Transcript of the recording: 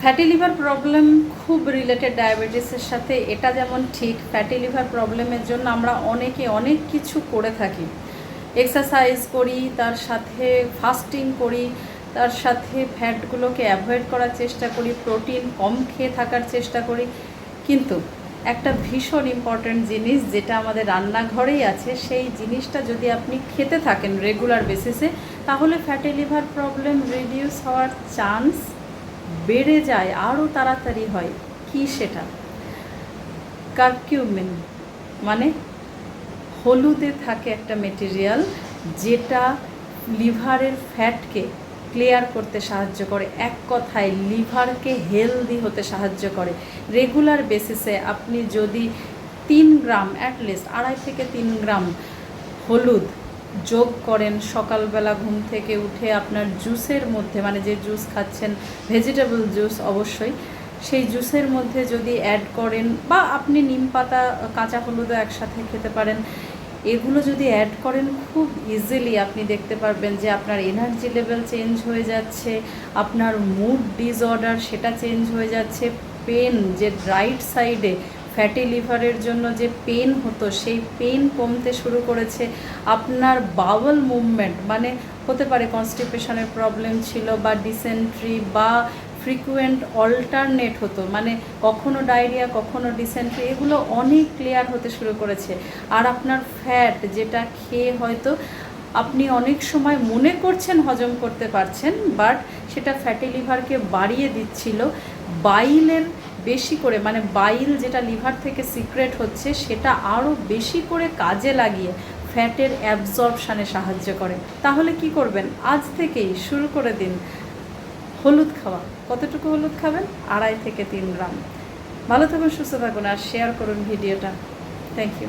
Fatty liver problem খুব related ডায়াবেটিসের সাথে। এটা যেমন ঠিক, ফ্যাটি লিভার প্রবলেমের জন্য আমরা অনেকে অনেক কিছু করে থাকি। এক্সারসাইজ করি, তার সাথে ফাস্টিং করি, তার সাথে ফ্যাটগুলোকে অ্যাভয়েড করার চেষ্টা করি, প্রোটিন কম খেয়ে থাকার চেষ্টা করি। কিন্তু একটা ভীষণ ইম্পর্ট্যান্ট জিনিস যেটা আমাদের রান্নাঘরেই আছে, সেই জিনিসটা যদি আপনি খেতে থাকেন রেগুলার বেসিসে, তাহলে ফ্যাটি লিভার প্রবলেম রিডিউস হওয়ার চান্স বেড়ে যায়, আরও তাড়াতাড়ি হয়। কি সেটা? কারকিউমিন, মানে হলুদে থাকে একটা মেটেরিয়াল যেটা লিভারের ফ্যাটকে ক্লিয়ার করতে সাহায্য করে। এক কথায় লিভারকে হেলদি হতে সাহায্য করে। রেগুলার বেসিসে আপনি যদি 3 গ্রাম, অ্যাটলিস্ট 2.5 থেকে 3 গ্রাম হলুদ যোগ করেন সকালবেলা ঘুম থেকে উঠে আপনার জুসের মধ্যে, মানে যে জুস খাচ্ছেন ভেজিটেবল জুস অবশ্যই, সেই জুসের মধ্যে যদি অ্যাড করেন, বা আপনি নিম পাতা কাঁচা হলুদও একসাথে খেতে পারেন, এগুলো যদি অ্যাড করেন খুব ইজিলি আপনি দেখতে পারবেন যে আপনার এনার্জি লেভেল চেঞ্জ হয়ে যাচ্ছে, আপনার মুড ডিসঅর্ডার সেটা চেঞ্জ হয়ে যাচ্ছে, পেন যে রাইট সাইডে ফ্যাটি লিভারের জন্য যে পেন হতো সেই পেন কমতে শুরু করেছে, আপনার বাওয়েল মুভমেন্ট, মানে হতে পারে কনস্টিপেশনের প্রবলেম ছিল, বা ডিসেন্ট্রি, বা ফ্রিকুয়েন্ট অল্টারনেট হতো, মানে কখনো ডায়রিয়া কখনো ডিসেন্ট্রি, এগুলো অনেক ক্লিয়ার হতে শুরু করেছে। আর আপনার ফ্যাট যেটা খেয়ে হয়তো আপনি অনেক সময় মনে করছেন হজম করতে পারছেন, বাট সেটা ফ্যাটি লিভারকে বাড়িয়ে দিচ্ছিল। বাইলের বেশি করে, মানে বাইল যেটা লিভার থেকে সিক্রেট হচ্ছে, সেটা আরও বেশি করে কাজে লাগিয়ে ফ্যাটের অ্যাবজর্পশানে সাহায্য করে। তাহলে কি করবেন? আজ থেকেই শুরু করে দিন হলুদ খাওয়া। কতটুকু হলুদ খাবেন? 2.5 থেকে 3 গ্রাম। ভালো থাকুন, সুস্থ থাকুন, আর শেয়ার করুন ভিডিওটা। Thank you.